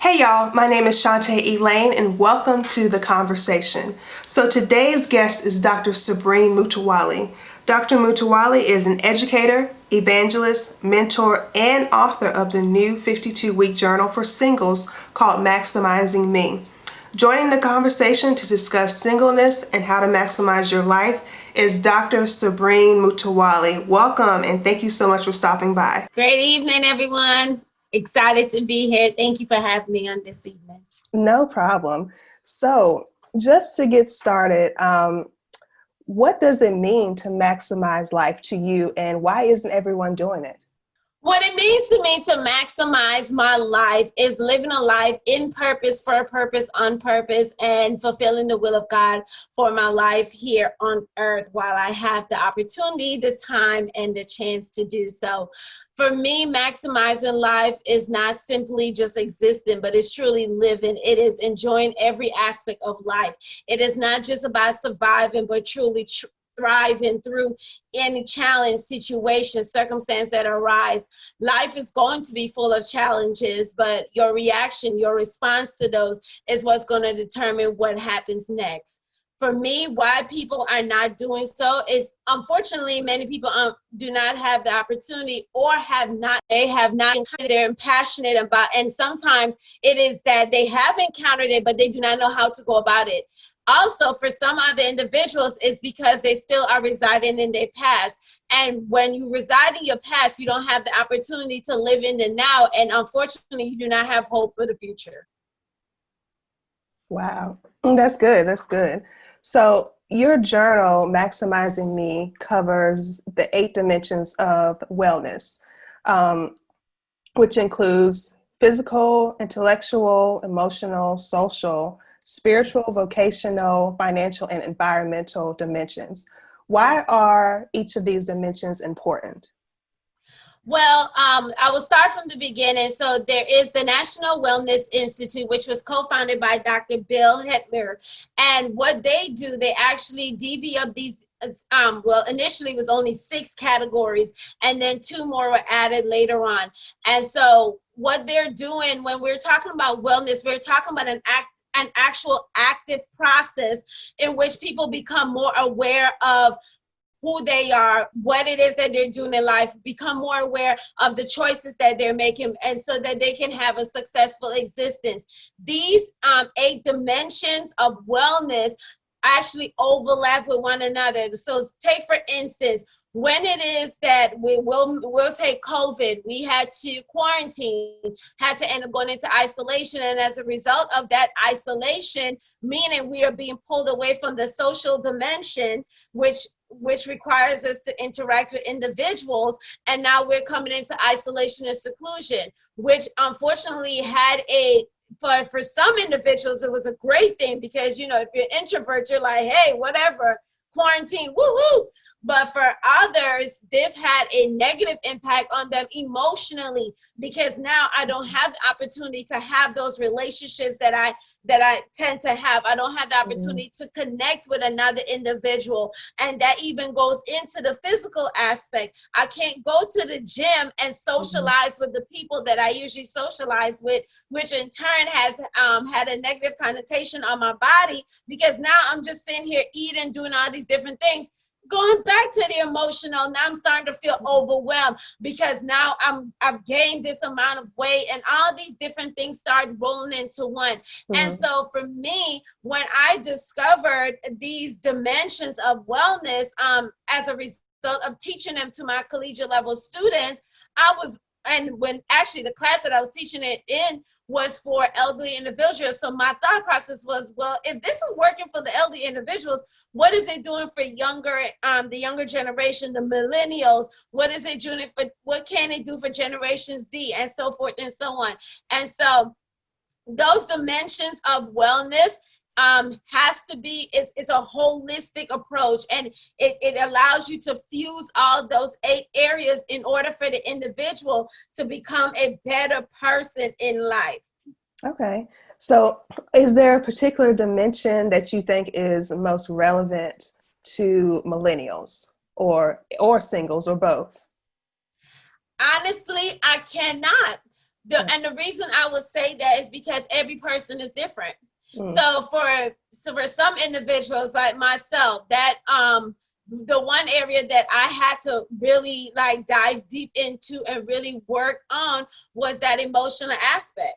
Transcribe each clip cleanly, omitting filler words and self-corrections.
Hey y'all, my name is Shantae Elaine and welcome to The Conversation. So today's guest is Dr. Sabreen Mutawally. Dr. Mutawally is an educator, evangelist, mentor, and author of the new 52-week journal for singles called Maximizing Me. Joining the conversation to discuss singleness and how to maximize your life is Dr. Sabreen Mutawally. Welcome and thank you so much for stopping by. Great evening, everyone. Excited to be here. Thank you for having me on this evening. No problem. So just to get started, what does it mean to maximize life to you, and why isn't everyone doing it? What it means to me to maximize my life is living a life in purpose, for a purpose, on purpose, and fulfilling the will of God for my life here on earth while I have the opportunity, the time, and the chance to do so. For me, maximizing life is not simply just existing, but it's truly living. It is enjoying every aspect of life. It is not just about surviving, but truly thriving through any challenge, situation, circumstance that arise. Life is going to be full of challenges, but your reaction, your response to those is what's going to determine what happens next. For me, why people are not doing so is, unfortunately, many people do not have the opportunity or they have not, they're passionate about, and sometimes it is that they have encountered it, but they do not know how to go about it. Also, for some other individuals, it's because they still are residing in their past. And when you reside in your past, you don't have the opportunity to live in the now. And unfortunately, you do not have hope for the future. Wow, that's good. That's good. So your journal, Maximizing Me, covers the 8 dimensions of wellness, which includes physical, intellectual, emotional, social, spiritual, vocational, financial, and environmental dimensions. Why are each of these dimensions important? Well, I will start from the beginning. So there is the National Wellness Institute, which was co-founded by Dr. Bill Hetler. And what they do, they actually divvy up these initially it was only 6 categories, and then 2 more were added later on. And so what they're doing when we're talking about wellness, we're talking about an actual active process in which people become more aware of who they are, what it is that they're doing in life, become more aware of the choices that they're making, and so that they can have a successful existence. These 8 dimensions of wellness actually overlap with one another. So take, for instance, when it is that we'll take COVID, we had to quarantine, had to end up going into isolation. And as a result of that isolation, meaning we are being pulled away from the social dimension, which requires us to interact with individuals. And now we're coming into isolation and seclusion, which unfortunately had for some individuals, it was a great thing because, if you're an introvert, you're like, hey, whatever, quarantine, woohoo. But for others, this had a negative impact on them emotionally, because now I don't have the opportunity to have those relationships that I tend to have. I don't have the opportunity to connect with another individual. And that even goes into the physical aspect. I can't go to the gym and socialize with the people that I usually socialize with, which in turn has had a negative connotation on my body, because now I'm just sitting here eating, doing all these different things. Going back to the emotional, now I'm starting to feel overwhelmed because now I've gained this amount of weight, and all these different things start rolling into one. And so for me, when I discovered these dimensions of wellness, as a result of teaching them to my collegiate level students, and when actually the class that I was teaching it in was for elderly individuals. So my thought process was, well, if this is working for the elderly individuals, what is it doing for the younger generation, the millennials? What is it doing what can it do for Generation Z, and so forth and so on? And so those dimensions of wellness has to be, is a holistic approach, and it allows you to fuse all those 8 areas in order for the individual to become a better person in life. Okay. So is there a particular dimension that you think is most relevant to millennials or singles or both? Honestly, I cannot. And the reason I would say that is because every person is different. So for some individuals like myself, that the one area that I had to really like dive deep into and really work on was that emotional aspect.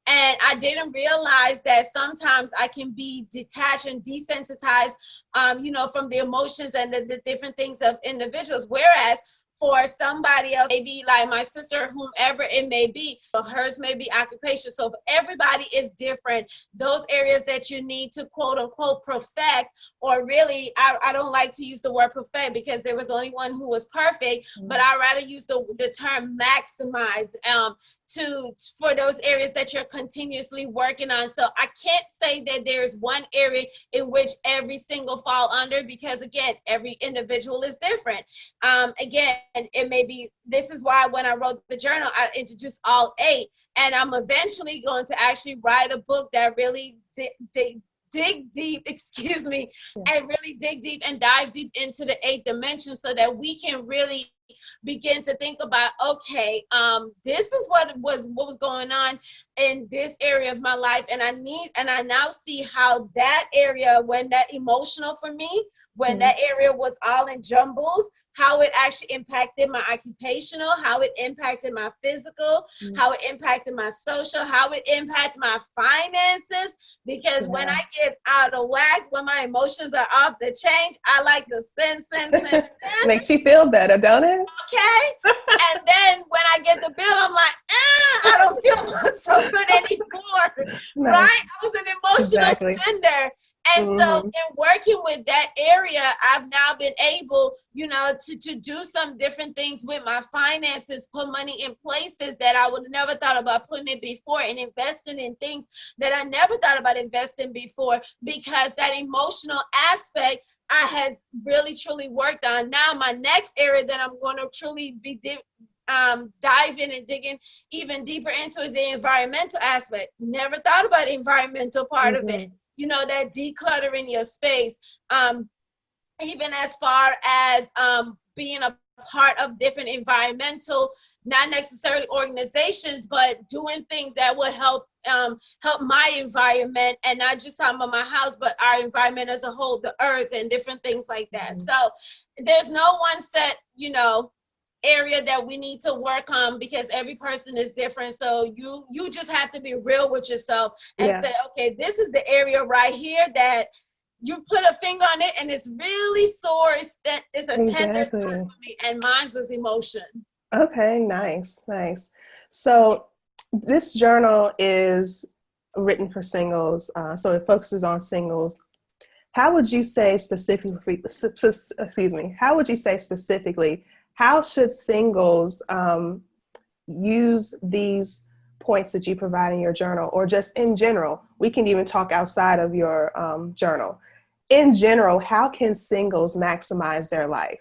And I didn't realize that sometimes I can be detached and desensitized, from the emotions and the different things of individuals. Whereas for somebody else, maybe like my sister, whomever it may be, hers may be occupation. So everybody is different. Those areas that you need to quote unquote perfect, or really, I don't like to use the word perfect because there was only one who was perfect, but I rather use the term maximize for those areas that you're continuously working on. So I can't say that there's one area in which every single fall under, because again, every individual is different. Again, it may be, this is why when I wrote the journal, I introduced all 8, and I'm eventually going to actually write a book that really dig deep, excuse me, and really dig deep and dive deep into the 8 dimensions so that we can really begin to think about, okay, this is what was going on in this area of my life, and I now see how that area, when that emotional for me, when that area was all in jumbles, how it actually impacted my occupational, how it impacted my physical, how it impacted my social, how it impacted my finances. Because when I get out of whack, when my emotions are off the chain, I like to spend. Makes you feel better, don't it? Okay. And then when I get the bill, I'm like, I don't feel so good anymore. Nice. Right? I was an emotional spender. And so in working with that area, I've now been able, to do some different things with my finances, put money in places that I would never thought about putting it before, and investing in things that I never thought about investing before, because that emotional aspect I has really truly worked on. Now my next area that I'm going to truly be diving and digging even deeper into is the environmental aspect. Never thought about the environmental part of it. That decluttering your space, even as far as being a part of different environmental, not necessarily organizations, but doing things that will help my environment, and not just talking about my house, but our environment as a whole, the earth, and different things like that. So there's no one set, area that we need to work on, because every person is different. So you just have to be real with yourself and say, okay, this is the area right here that you put a finger on it and it's really sore. It's a tender spot for me, and mine was emotion. Okay, nice. So this journal is written for singles, so it focuses on singles. How would you say specifically, how should singles use these points that you provide in your journal, or just in general? We can even talk outside of your journal. In general, how can singles maximize their life?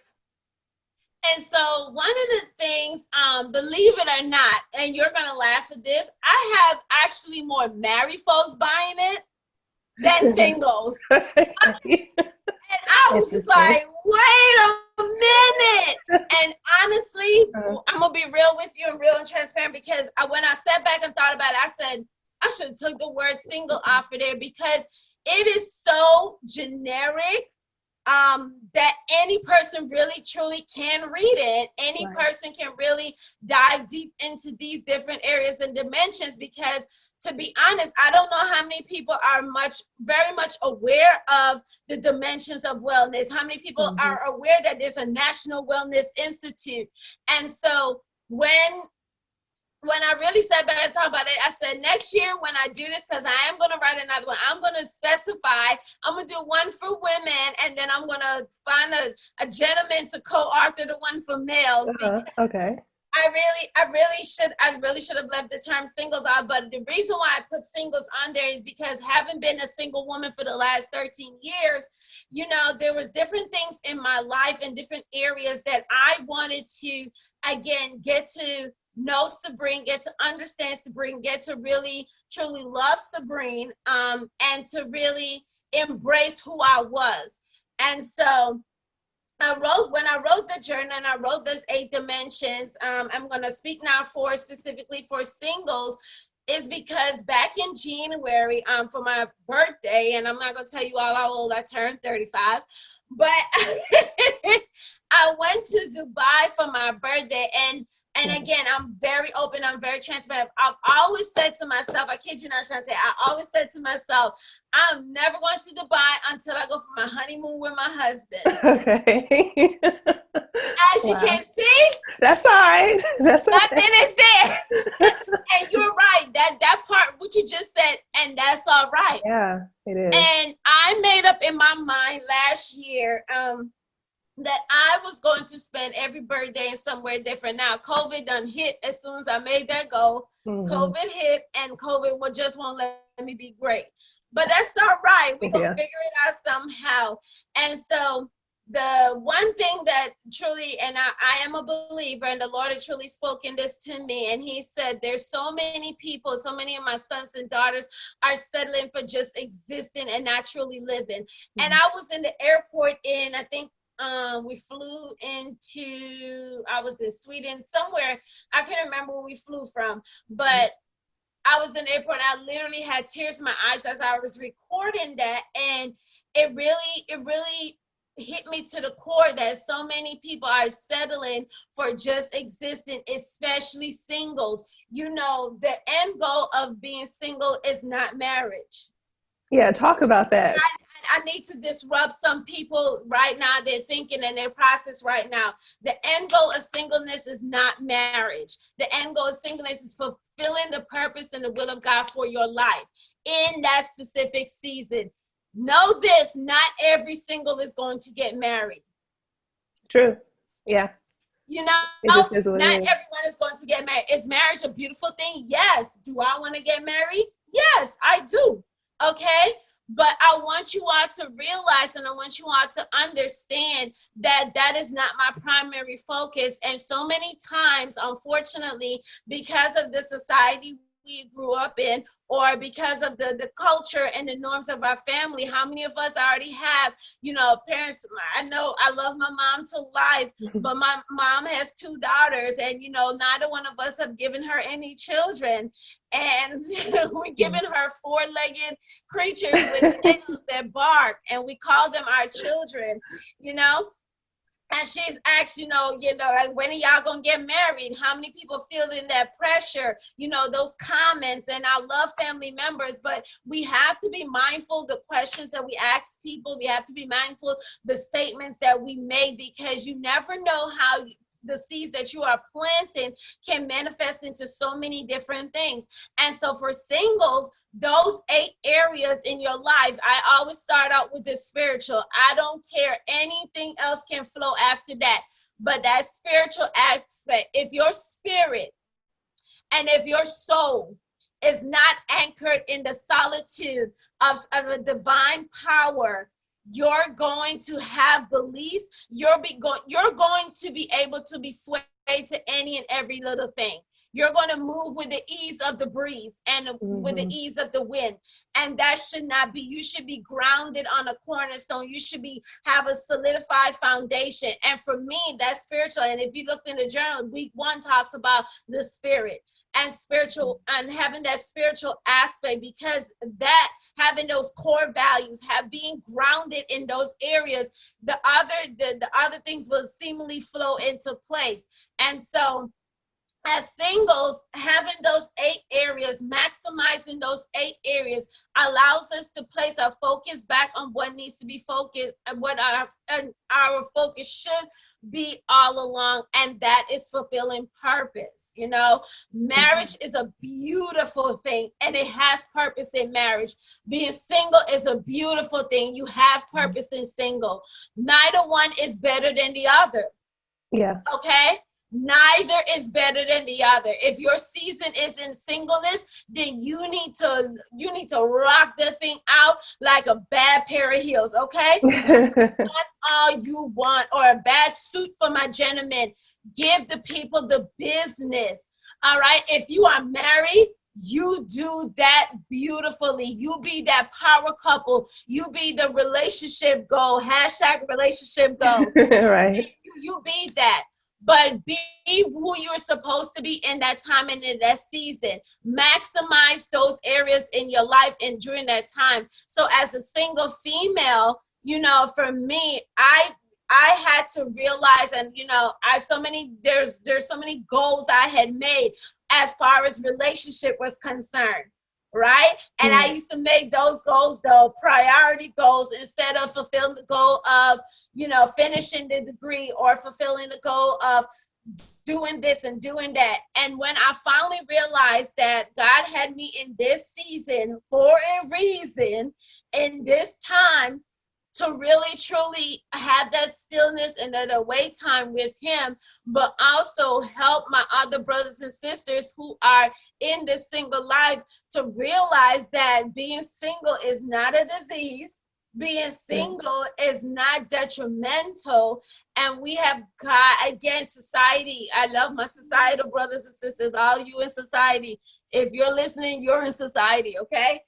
And so one of the things, believe it or not, and you're going to laugh at this, I have actually more married folks buying it than singles. And I was just like, wait a minute. And honestly, I'm going to be real with you and real and transparent, because when I sat back and thought about it, I said, I should have took the word single off of there, because it is so generic that any person really truly can read it. Any person can really dive deep into these different areas and dimensions, because to be honest, I don't know how many people are very much aware of the dimensions of wellness. How many people are aware that there's a National Wellness Institute? And so when I really sat back and thought about it, I said, next year when I do this, because I am going to write another one, I'm going to specify, I'm going to do one for women, and then I'm going to find a gentleman to co-author the one for males. Okay. I really should have left the term singles out, but the reason why I put singles on there is because, having been a single woman for the last 13 years, there was different things in my life and different areas that I wanted to, again, get to know Sabreen, get to understand Sabreen, get to really truly love Sabreen, and to really embrace who I was. And so when I wrote the journal and I wrote those 8 dimensions, I'm going to speak now for specifically for singles, is because back in January, for my birthday, and I'm not going to tell you all how old I turned, 35, but I went to Dubai for my birthday, and again, I'm very open, I'm very transparent. I've always said to myself, I kid you not, Shantae, I always said to myself, I'm never going to Dubai until I go for my honeymoon with my husband. Okay. As you Wow. can see, That's all right. That's okay. nothing is there. And you're right, that part, what you just said, and that's all right. Yeah, it is. And I made up in my mind last year, that I was going to spend every birthday in somewhere different. Now, COVID done hit as soon as I made that goal. Mm-hmm. COVID hit, and COVID just won't let me be great. But that's all right. We're going to figure it out somehow. And so the one thing that truly, and I am a believer, and the Lord had truly spoken this to me, and he said, there's so many people, so many of my sons and daughters are settling for just existing and not truly living. Mm-hmm. And I was in the airport I think, we flew I was in Sweden, somewhere, I can't remember where we flew from, but I was in the airport and I literally had tears in my eyes as I was recording that. And it really hit me to the core that so many people are settling for just existing, especially singles. You know, the end goal of being single is not marriage. Yeah, talk about that. I need to disrupt some people right now. They're thinking in their process right now. The end goal of singleness is not marriage. The end goal of singleness is fulfilling the purpose and the will of God for your life in that specific season. Know this, not every single is going to get married. True. Yeah. You know, not everyone is going to get married. Is marriage a beautiful thing? Yes. Do I want to get married? Yes, I do. Okay. But I want you all to realize, and I want you all to understand that that is not my primary focus. And so many times, unfortunately, because of the society we grew up in, or because of the culture and the norms of our family, how many of us already have, you know, parents? I know I love my mom to life, but my mom has 2 daughters, and, you know, neither one of us have given her any children. And we're giving her 4-legged creatures with nails that bark, and we call them our children, you know? And she's asked, you know, like, when are y'all gonna get married? How many people feeling that pressure? You know, those comments. And I love family members, but we have to be mindful the questions that we ask people. We have to be mindful the statements that we make, because you never know how the seeds that you are planting can manifest into so many different things. And so for singles, those 8 areas in your life, I always start out with the spiritual. I don't care. Anything else can flow after that. But that spiritual aspect, if your spirit and if your soul is not anchored in the solitude of a divine power, you're going to have beliefs. You're going to be able to be swayed to any and every little thing. You're going to move with the ease of the breeze and with the ease of the wind. And that should not be. You should be grounded on a cornerstone. You should have a solidified foundation. And for me, that's spiritual. And if you looked in the journal, week 1 talks about the spirit and spiritual, and having that spiritual aspect, because that having those core values, being grounded in those areas, the other things will seemingly flow into place. And so as singles, having those 8 areas, maximizing those 8 areas allows us to place our focus back on what needs to be focused and what our focus should be all along. And that is fulfilling purpose. You know, marriage is a beautiful thing, and it has purpose in marriage. Being single is a beautiful thing. You have purpose in single. Neither one is better than the other. Yeah. Okay. Neither is better than the other. If your season is in singleness, then you need to rock that thing out like a bad pair of heels, okay? Not all you want, or a bad suit for my gentleman. Give the people the business, all right? If you are married, You do that beautifully. You be that power couple. You be the relationship goal. Hashtag relationship goals. Right. You be that. But be who you're supposed to be in that time and in that season. Maximize those areas in your life and during that time. So as a single female, you know, for me, I had to realize, and you know, there's so many goals I had made as far as relationship was concerned, right? And I used to make those goals the priority goals instead of fulfilling the goal of, you know, finishing the degree or fulfilling the goal of doing this and doing that. And when I finally realized that God had me in this season for a reason, in this time, to really truly have that stillness and that away time with him, but also help my other brothers and sisters who are in this single life to realize that being single is not a disease. Being single is not detrimental. And we have got, again, society. I love my societal brothers and sisters, all you in society. If you're listening, you're in society, okay?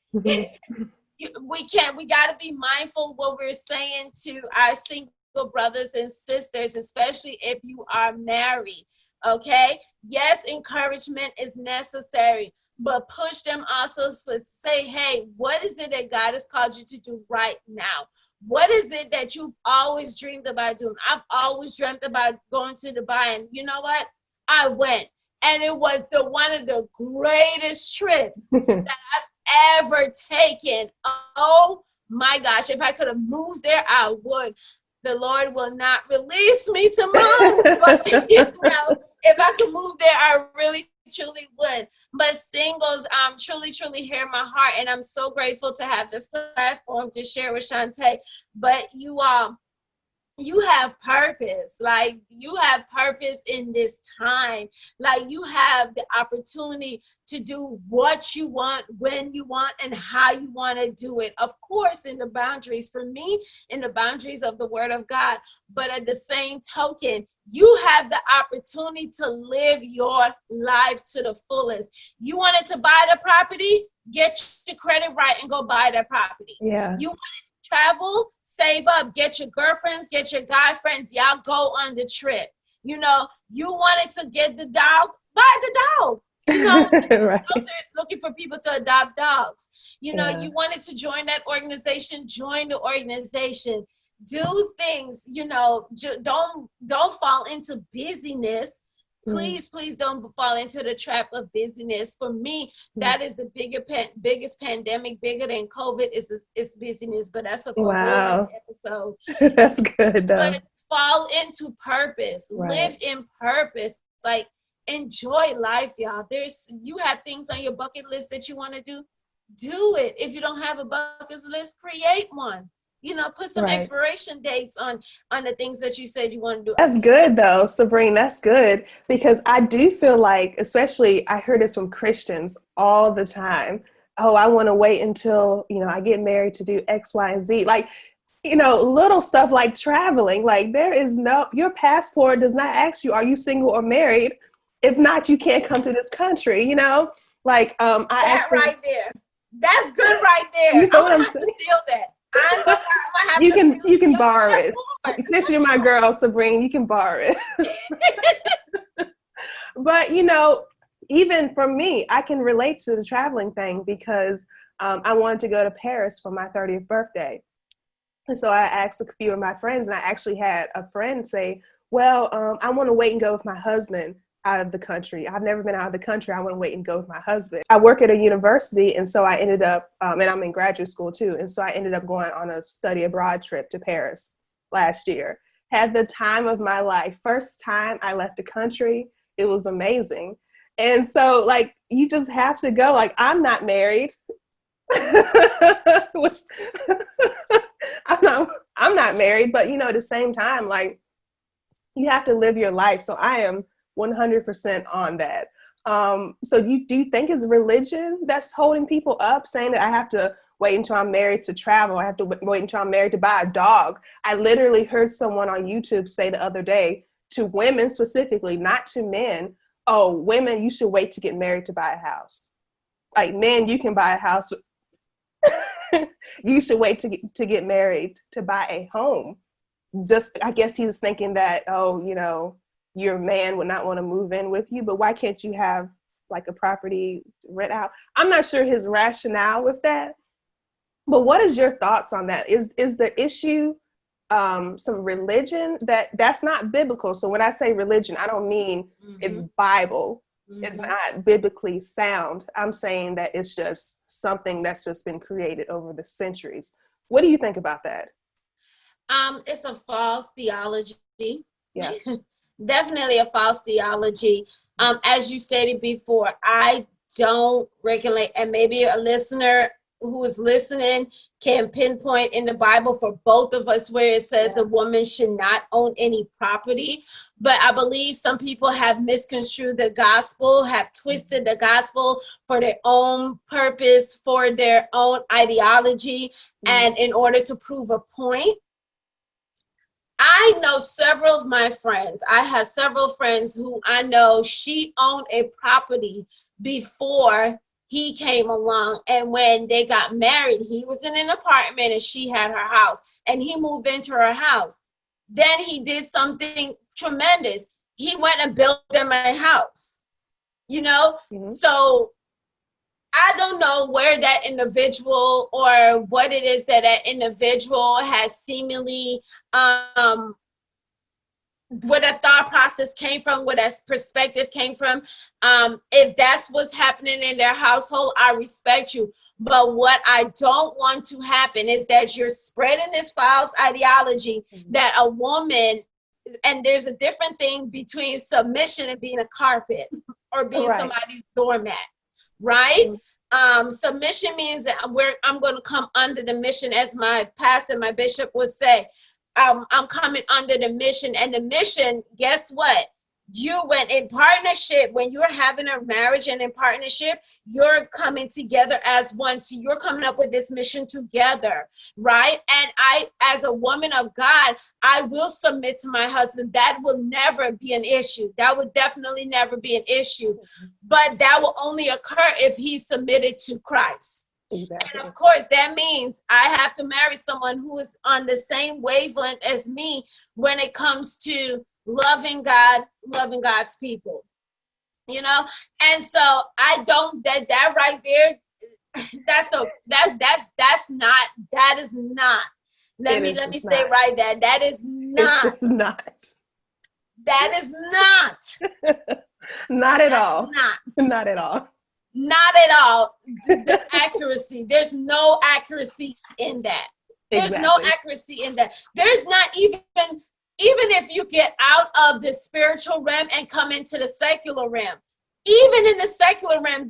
We got to be mindful what we're saying to our single brothers and sisters, especially if you are married. Okay. Yes, encouragement is necessary, but push them also to say, hey, what is it that God has called you to do right now? What is it that you've always dreamed about doing? I've always dreamt about going to Dubai, and you know what? I went, and it was one of the greatest trips that I've ever taken. Oh my gosh, if I could have moved there, I would. The Lord will not release me to move, but you know, if I could move there, I really truly would. But singles truly hear my heart, and I'm so grateful to have this platform to share with Shantae. But you have purpose. Like, you have purpose in this time. Like, you have the opportunity to do what you want, when you want, and how you want to do it. Of course, in the boundaries, for me, in the boundaries of the word of God. But at the same token, you have the opportunity to live your life to the fullest. You wanted to buy the property, get your credit right and go buy that property. Yeah. You wanted to travel, save up, get your girlfriends, get your guy friends, y'all go on the trip. You know, you wanted to get the dog, buy the dog. You know, right. shelters looking for people to adopt dogs. You know, Yeah. you wanted to join that organization, join the organization. Do things, you know, don't fall into busyness. Please don't fall into the trap of busyness. For me, that is the biggest pandemic, bigger than COVID, is busyness. But that's a whole episode. That's good though. But fall into purpose, Right. live in purpose. Like, enjoy life, y'all. You have things on your bucket list that you want to do. Do it. If you don't have a bucket list, create one. You know, put some expiration dates on the things that you said you want to do. That's good though, Sabreen. That's good, because I do feel like, especially I hear this from Christians all the time. Oh, I want to wait until, you know, I get married to do X, Y, and Z. Like, you know, little stuff like traveling. Like, your passport does not ask you, are you single or married? If not, you can't come to this country, you know? Like, right there. That's good right there. You know what I'm I'm going to saying? steal that. You can borrow it. Since you're my girl, Sabreen, you can borrow it. But, you know, even for me, I can relate to the traveling thing because I wanted to go to Paris for my 30th birthday. And so I asked a few of my friends, and I actually had a friend say, well, I want to wait and go with my husband out of the country. I've never been out of the country. I want to wait and go with my husband. I work at a university, and so I ended up, and I'm in graduate school too, and so I ended up going on a study abroad trip to Paris last year. Had the time of my life. First time I left the country. It was amazing. And so, like, you just have to go. Like, I'm not married. Which, I'm not married, but, you know, at the same time, like, you have to live your life. So I am 100% on that. So do you think it's religion that's holding people up, saying that I have to wait until I'm married to travel? I have to wait until I'm married to buy a dog. I literally heard someone on YouTube say the other day to women specifically, not to men, oh, women, you should wait to get married to buy a house. like, men, you can buy a house. You should wait to get married to buy a home. Just, I guess he was thinking that, oh, you know, your man would not want to move in with you, but why can't you have like a property to rent out? I'm not sure his rationale with that, but what is your thoughts on that? Is the issue some religion that's not biblical? So when I say religion, I don't mean it's Bible. It's not biblically sound. I'm saying that it's just something that's just been created over the centuries. What do you think about that? It's a false theology. Yeah. Definitely a false theology. As you stated before, I don't regulate, and maybe a listener who is listening can pinpoint in the Bible for both of us where it says a woman should not own any property. But I believe some people have misconstrued the gospel, have twisted the gospel for their own purpose, for their own ideology, and in order to prove a point. I know several of my friends. I have several friends who I know she owned a property before he came along. And when they got married, he was in an apartment and she had her house, and he moved into her house. Then he did something tremendous. He went and built them a house, you know? So I don't know where that individual or what it is that that individual has seemingly, where that thought process came from, where that perspective came from. If that's what's happening in their household, I respect you. But what I don't want to happen is that you're spreading this false ideology that a woman, and there's a different thing between submission and being a carpet or being somebody's doormat. Right? Submission means that I'm going to come under the mission, as my pastor, my bishop would say. I'm coming under the mission, and the mission, guess what? You went in partnership. When you're having a marriage and in partnership, you're coming together as one. So you're coming up with this mission together, right? And I, as a woman of God, I will submit to my husband. That will never be an issue. That would definitely never be an issue. But that will only occur if he's submitted to Christ. Exactly. And of course, that means I have to marry someone who is on the same wavelength as me when it comes to loving God, loving God's people, you know? And so I don't, that right there, that is not, let me say right there, that is not. It's not. That is not. Not at all. Not at all. Not at all. The accuracy. There's no accuracy in that. There's no accuracy in that. There's not even if you get out of the spiritual realm and come into the secular realm, even in the secular realm,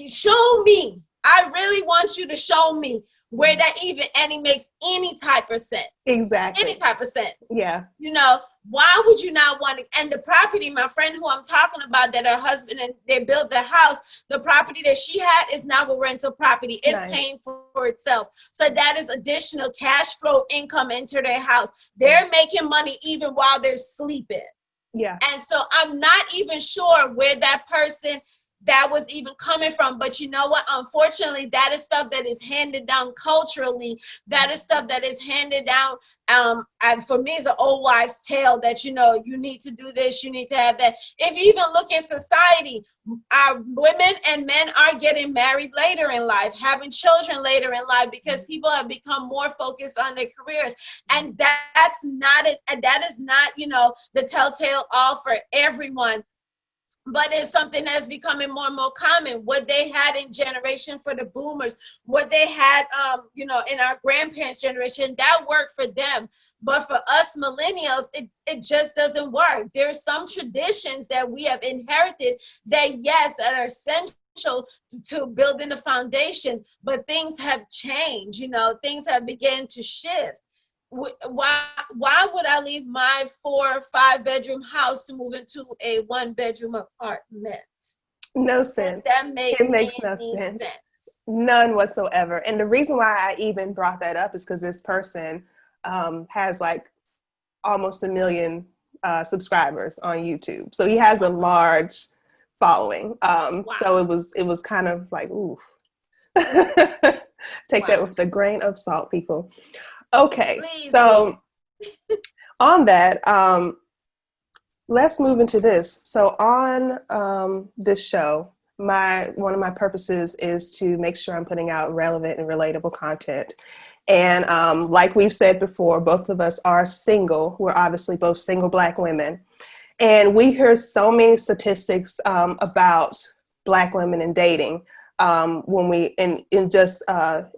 show me. I really want you to show me where that even any makes any type of sense. Exactly. Any type of sense. Yeah. You know, why would you not want to? And the property, my friend who I'm talking about, that her husband and they built the house, the property that she had is now a rental property. It's paying for itself. So that is additional cash flow income into their house. They're making money even while they're sleeping. Yeah. And so I'm not even sure where that person that was even coming from. But you know what? Unfortunately, that is stuff that is handed down culturally. That is stuff that is handed down. And for me, it's an old wives' tale that, you know, you need to do this, you need to have that. If you even look at society, our women and men are getting married later in life, having children later in life, because people have become more focused on their careers. And that's not it. And that is not, you know, the telltale all for everyone. But it's something that's becoming more and more common. What they had in generation for the boomers, what they had, you know, in our grandparents' generation, that worked for them. But for us millennials, it just doesn't work. There's some traditions that we have inherited that, yes, that are essential to building the foundation, but things have changed. You know, things have begun to shift. Why would I leave my 4 or 5 bedroom house to move into a 1 bedroom apartment? No sense. It makes no sense. None whatsoever. And the reason why I even brought that up is because this person has like almost 1 million subscribers on YouTube. So he has a large following. Wow. So it was kind of like, ooh, take that Wow. with a grain of salt, people. Okay, Please so do. on that, let's move into this. So on this show, one of my purposes is to make sure I'm putting out relevant and relatable content. And like we've said before, both of us are single. We're obviously both single Black women. And we hear so many statistics about Black women and dating when we, in just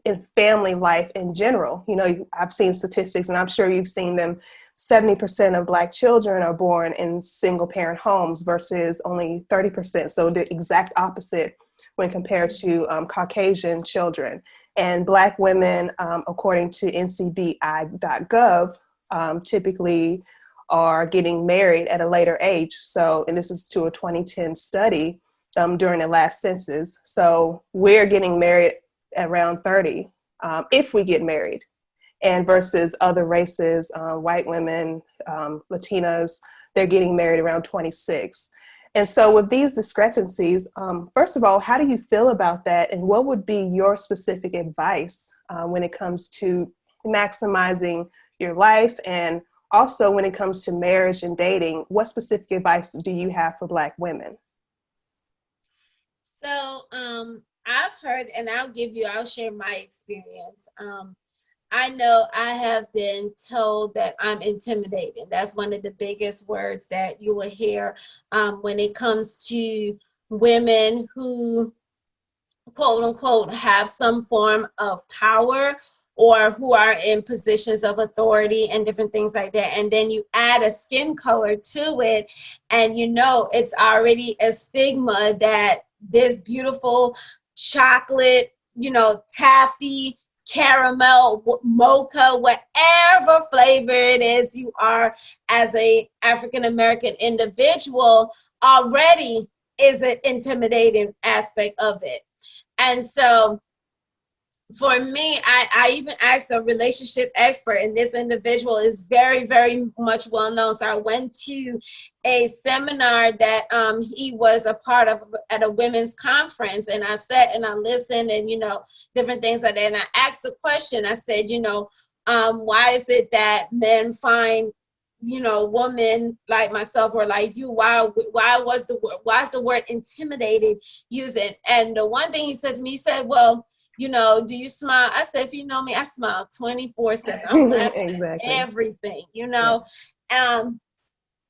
in family life in general. You know, I've seen statistics, and I'm sure you've seen them. 70% of Black children are born in single parent homes versus only 30%. So the exact opposite when compared to Caucasian children. And Black women, according to ncbi.gov, typically are getting married at a later age. So, and this is to a 2010 study during the last census. So we're getting married around 30 if we get married. And versus other races, white women, Latinas, they're getting married around 26. And so with these discrepancies, first of all, how do you feel about that? And what would be your specific advice when it comes to maximizing your life? And also when it comes to marriage and dating, what specific advice do you have for Black women? So I've heard, and I'll share my experience. I know I have been told that I'm intimidating. That's one of the biggest words that you will hear when it comes to women who, quote unquote, have some form of power or who are in positions of authority and different things like that. And then you add a skin color to it, and you know it's already a stigma that this beautiful chocolate, you know, taffy, caramel, mocha, whatever flavor it is you are as a African American individual, already is an intimidating aspect of it. And so for me, I even asked a relationship expert, and this individual is very, very much well known. So I went to a seminar that he was a part of at a women's conference, and I sat and I listened, and you know, different things like that. And I asked a question. I said, you know, why is it that men find, you know, women like myself or like you, why is the word intimidated used? And the one thing he said to me, he said, well, you know, do you smile? I said, if you know me, I smile 24/7. I'm laughing Exactly. at everything, you know. Yeah.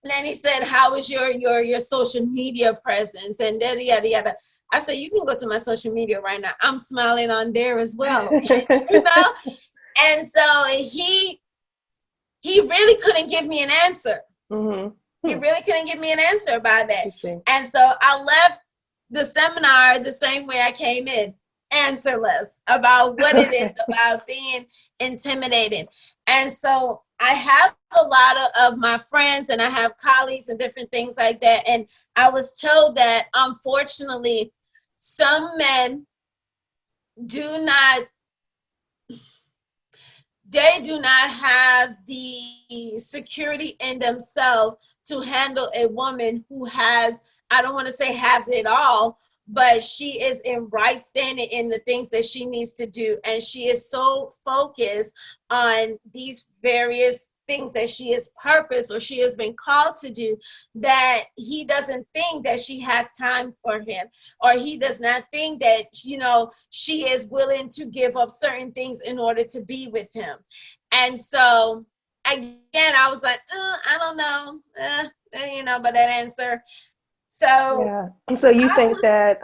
Then he said, how is your social media presence? And yada, yada, yada. I said, you can go to my social media right now. I'm smiling on there as well, you know? And so he really couldn't give me an answer. Mm-hmm. He really couldn't give me an answer about that. And so I left the seminar the same way I came in, answerless about what it is about being intimidated. And so I have a lot of my friends and I have colleagues and different things like that. And I was told that unfortunately, some men do not have the security in themselves to handle a woman who has, I don't want to say have it all, but she is in right standing in the things that she needs to do. And she is so focused on these various things that she is purpose or she has been called to do that he doesn't think that she has time for him, or he does not think that, you know, she is willing to give up certain things in order to be with him. And so again, I was like, I don't know, you know, but that answer. So yeah. So you think that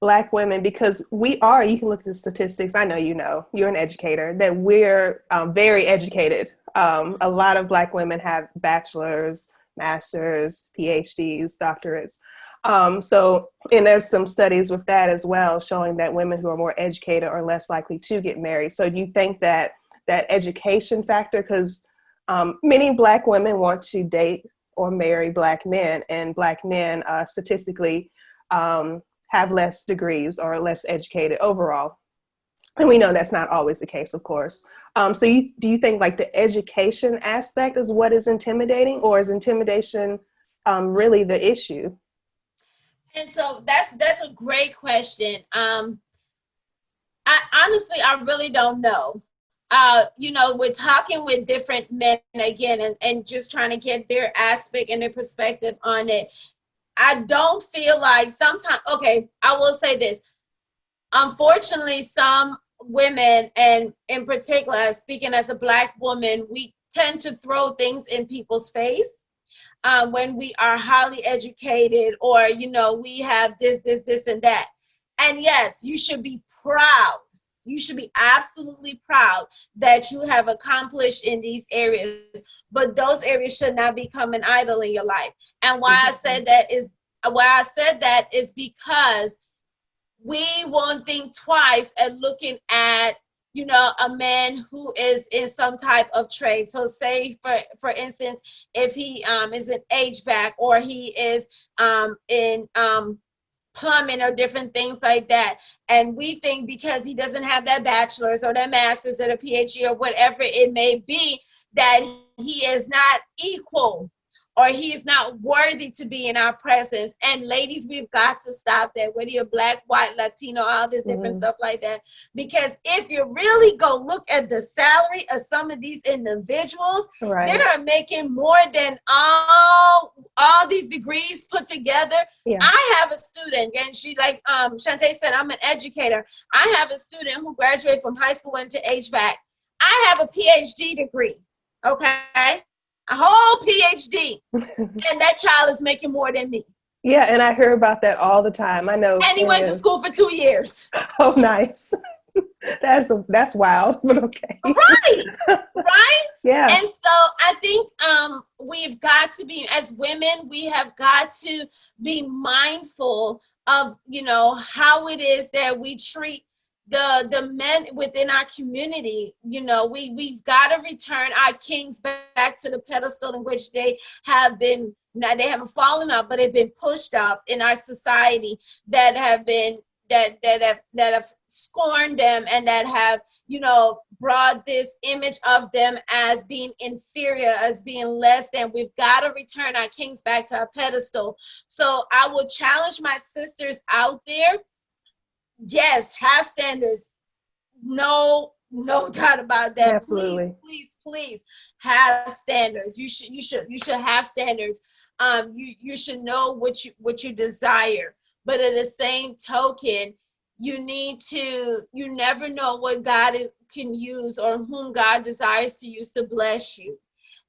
Black women, because we are, you can look at the statistics, I know you know, you're an educator, that we're very educated. A lot of Black women have bachelor's, master's, PhDs, doctorates. So, and there's some studies with that as well, showing that women who are more educated are less likely to get married. So do you think that that education factor, because many Black women want to date or marry Black men, and Black men statistically have less degrees or less educated overall. And we know that's not always the case, of course. So do you think like the education aspect is what is intimidating, or is intimidation really the issue? And so that's a great question. I honestly, I really don't know. We're talking with different men again, and just trying to get their aspect and their perspective on it. I don't feel like sometimes, okay, I will say this. Unfortunately, some women, and in particular, speaking as a Black woman, we tend to throw things in people's face when we are highly educated, or, we have this, and that. And yes, you should be proud. You should be absolutely proud that you have accomplished in these areas, but those areas should not become an idol in your life. And why I said that is because we won't think twice at looking at a man who is in some type of trade. So say for instance, if he is an HVAC, or he is in plumbing or different things like that, and we think because he doesn't have that bachelor's or that master's or the PhD or whatever it may be, that he is not equal, or he's not worthy to be in our presence. And ladies, we've got to stop that, whether you're Black, white, Latino, all this different stuff like that. Because if you really go look at the salary of some of these individuals, Right. they're making more than all these degrees put together. Yeah. I have a student, and she, like Shantae said, I'm an educator. I have a student who graduated from high school, went to HVAC. I have a PhD degree, okay? A whole PhD, and that child is making more than me. Yeah, and I hear about that all the time. I know. And he went to school for 2 years. Oh, nice. That's wild, but okay. Right? Yeah. And so I think we've got to be, as women, we have got to be mindful of, how it is that we treat the men within our community. We've got to return our kings back to the pedestal in which they have been. Now, they haven't fallen off, but they've been pushed off in our society, that have been that have scorned them, and that have brought this image of them as being inferior, as being less than. We've got to return our kings back to our pedestal. So I will challenge my sisters out there. Yes, have standards. No doubt about that. Absolutely. Please have standards. You should have standards. You should know what you desire. But at the same token, you never know what God can use, or whom God desires to use to bless you.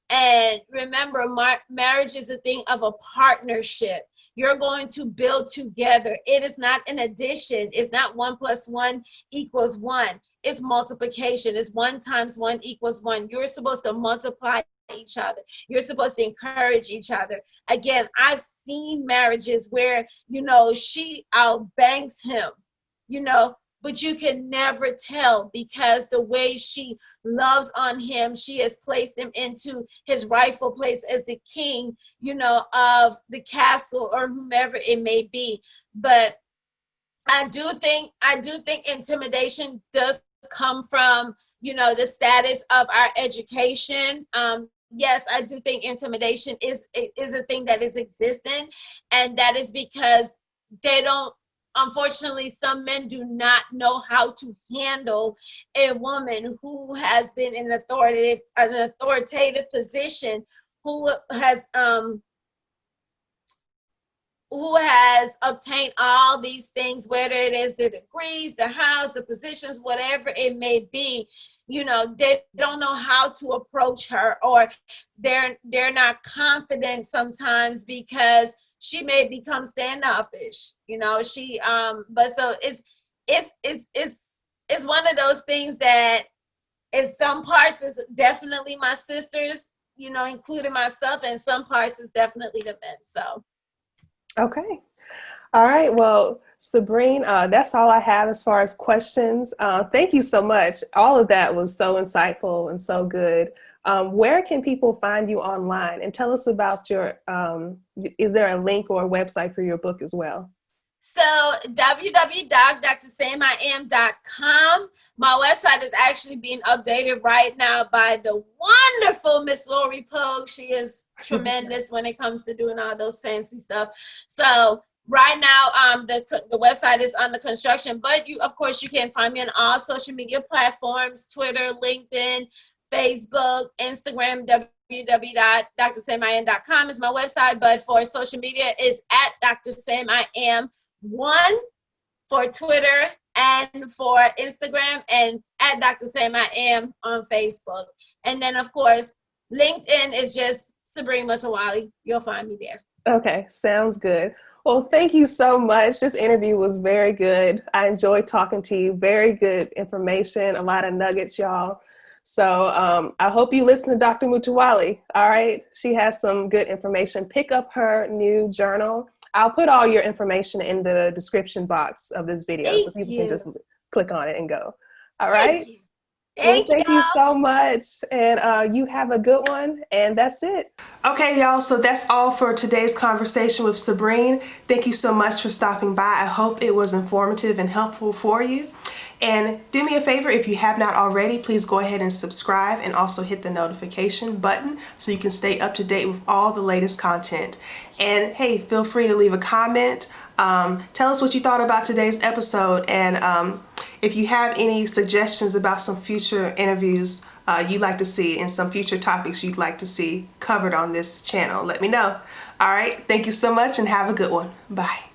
And remember, marriage is a thing of a partnership. You're going to build together. It is not an addition. It's not 1 + 1 = 1. It's multiplication. It's 1 × 1 = 1. You're supposed to multiply each other. You're supposed to encourage each other. Again, I've seen marriages where, she outbanks him, but you can never tell, because the way she loves on him, she has placed him into his rightful place as the king, of the castle, or whomever it may be. But I do think intimidation does come from, the status of our education. Yes, I do think intimidation is a thing that is existent, and that is because they don't. Unfortunately, some men do not know how to handle a woman who has been in an authoritative position, who has obtained all these things, whether it is the degrees, the house, the positions, whatever it may be. They don't know how to approach her, or they're not confident sometimes, because she may become standoffish. But so it's one of those things that, in some parts, is definitely my sisters, including myself, and some parts is definitely the men. So. Okay. All right. Well, Sabreen, that's all I have as far as questions. Thank you so much. All of that was so insightful and so good. Where can people find you online? And tell us about your, is there a link or a website for your book as well? So www.drsamiam.com. My website is actually being updated right now by the wonderful Miss Lori Pogue. She is tremendous when it comes to doing all those fancy stuff. So right now, the website is under construction, but of course, you can find me on all social media platforms: Twitter, LinkedIn, Facebook, Instagram. www.drsamiam.com is my website, but for social media, is at Dr. Sam I Am 1 for Twitter and for Instagram, and at Dr. Sam I Am on Facebook. And then, of course, LinkedIn is just Sabreen Mutawally. You'll find me there. Okay, sounds good. Well, thank you so much. This interview was very good. I enjoyed talking to you. Very good information, a lot of nuggets, y'all. So I hope you listen to Dr. Mutawally. All right, she has some good information. Pick up her new journal. I'll put all your information in the description box of this video so people can just click on it and go. All right. Thank you so much. And you have a good one. And that's it. Okay, y'all, so that's all for today's conversation with Sabreen. Thank you so much for stopping by. I hope it was informative and helpful for you. And do me a favor, if you have not already, please go ahead and subscribe and also hit the notification button so you can stay up to date with all the latest content. And hey, feel free to leave a comment. Tell us what you thought about today's episode, and if you have any suggestions about some future interviews you'd like to see and some future topics you'd like to see covered on this channel, let me know. All right, thank you so much and have a good one. Bye.